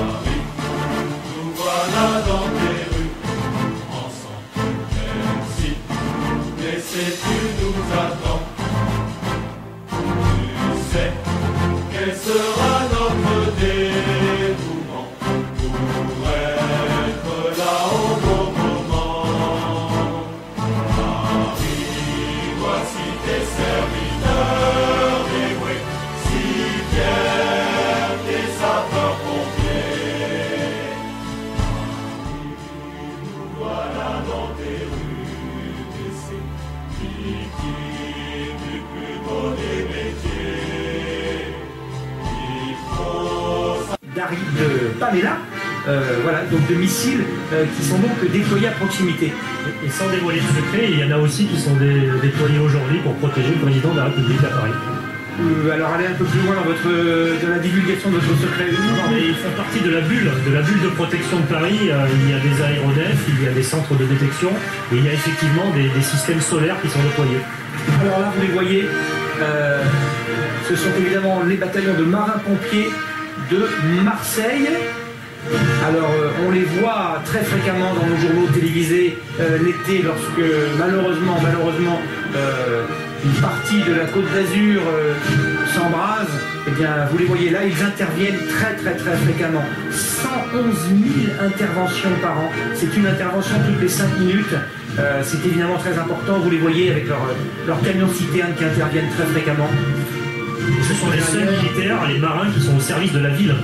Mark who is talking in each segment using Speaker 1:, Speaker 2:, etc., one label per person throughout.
Speaker 1: Nous voilà dans tes rues, ensemble, merci. Mais c'est tu nous attends. Tu sais, quel sera notre dévouement pour être là au bon moment. Paris, voici tes serviteurs dévoués, si fiers des sapeurs-pompiers. Nous voilà dans tes rues baissées, victimes du plus beau des métiers. Il faut...
Speaker 2: D'Harry, de Pamela, voilà, donc de missiles qui sont donc déployés à proximité.
Speaker 3: Et sans dévoiler de secret, il y en a aussi qui sont déployés aujourd'hui pour protéger le président de la République à Paris.
Speaker 2: Alors allez un peu plus loin dans la divulgation de votre secret.
Speaker 3: Non, mais ils font partie de la bulle de protection de Paris. Il y a des aéronefs, il y a des centres de détection, et il y a effectivement des systèmes solaires qui sont déployés.
Speaker 2: Alors là, vous les voyez, ce sont évidemment les bataillons de marins-pompiers de Marseille. Alors on les voit très fréquemment dans nos journaux télévisés l'été lorsque malheureusement une partie de la Côte d'Azur s'embrase. Eh bien vous les voyez là, ils interviennent très fréquemment. 111 000 interventions par an. C'est une intervention toutes les 5 minutes. C'est évidemment très important. Vous les voyez avec leurs camions citernes qui interviennent très fréquemment.
Speaker 3: Ce sont les seuls militaires, les marins qui sont au service de la ville.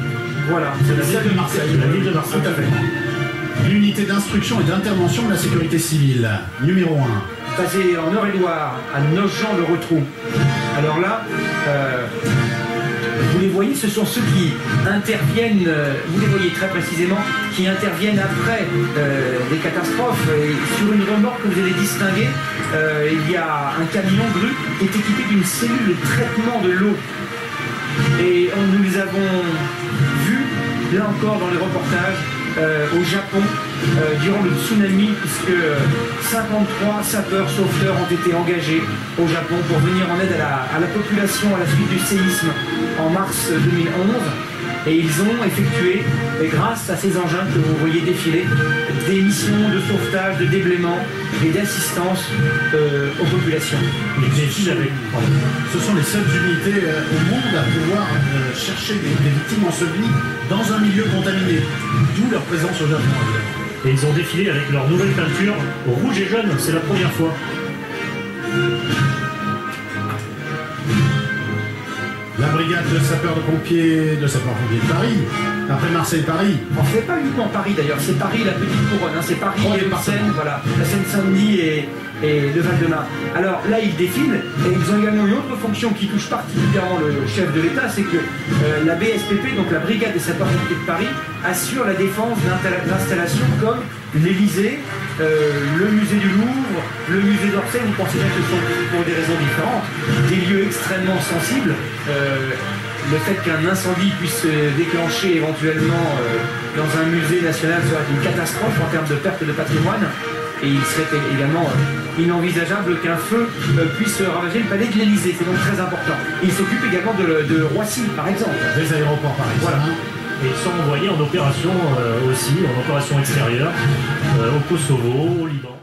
Speaker 2: Voilà, c'est la ville de Marseille.
Speaker 3: La ville de Marseille.
Speaker 4: Tout à fait. L'unité d'instruction et d'intervention de la sécurité civile, numéro 1.
Speaker 2: Basée en Eure-et-Loire, à Nogent-le-Rotrou. Alors là, vous les voyez, ce sont ceux qui interviennent, vous les voyez très précisément, qui interviennent après des catastrophes. Et sur une remorque que vous allez distinguer, il y a un camion grue qui est équipé d'une cellule de traitement de l'eau. Et nous les avons vus, là encore dans les reportages, au Japon, durant le tsunami, puisque 53 sapeurs-sauveteurs ont été engagés au Japon pour venir en aide à la population à la suite du séisme en mars 2011. Et ils ont effectué, grâce à ces engins que vous voyez défiler, des missions de sauvetage, de déblaiement et d'assistance aux populations.
Speaker 4: Ce sont les seules unités au monde à pouvoir chercher des victimes ensevelies dans un milieu contaminé, d'où leur présence au Japon.
Speaker 3: Et ils ont défilé avec leur nouvelle peinture rouge et jaune, c'est la première fois.
Speaker 4: La brigade de sapeurs-pompiers de Paris, après Marseille-Paris.
Speaker 2: On ne fait pas uniquement Paris d'ailleurs, c'est Paris la petite couronne, hein, c'est Paris et la Seine, voilà, la Seine-Saint-Denis et le Val-de-Marne. Alors là ils défilent et ils ont également une autre fonction qui touche particulièrement le chef de l'État, c'est que la BSPP, donc la brigade des sapeurs-pompiers de Paris, assure la défense d'installations comme l'Élysée, le musée du Louvre, le musée d'Orsay. Vous pensez bien que ce sont pour des raisons différentes, des lieux extrêmement sensibles. Le fait qu'un incendie puisse se déclencher éventuellement dans un musée national serait une catastrophe en termes de perte de patrimoine. Et il serait également inenvisageable qu'un feu puisse ravager le palais de l'Élysée. C'est donc très important. Il s'occupe également de Roissy, par exemple.
Speaker 4: Des aéroports parisiens.
Speaker 2: Voilà.
Speaker 3: Et ils sont envoyés en opération aussi, en opération extérieure, au Kosovo, au Liban.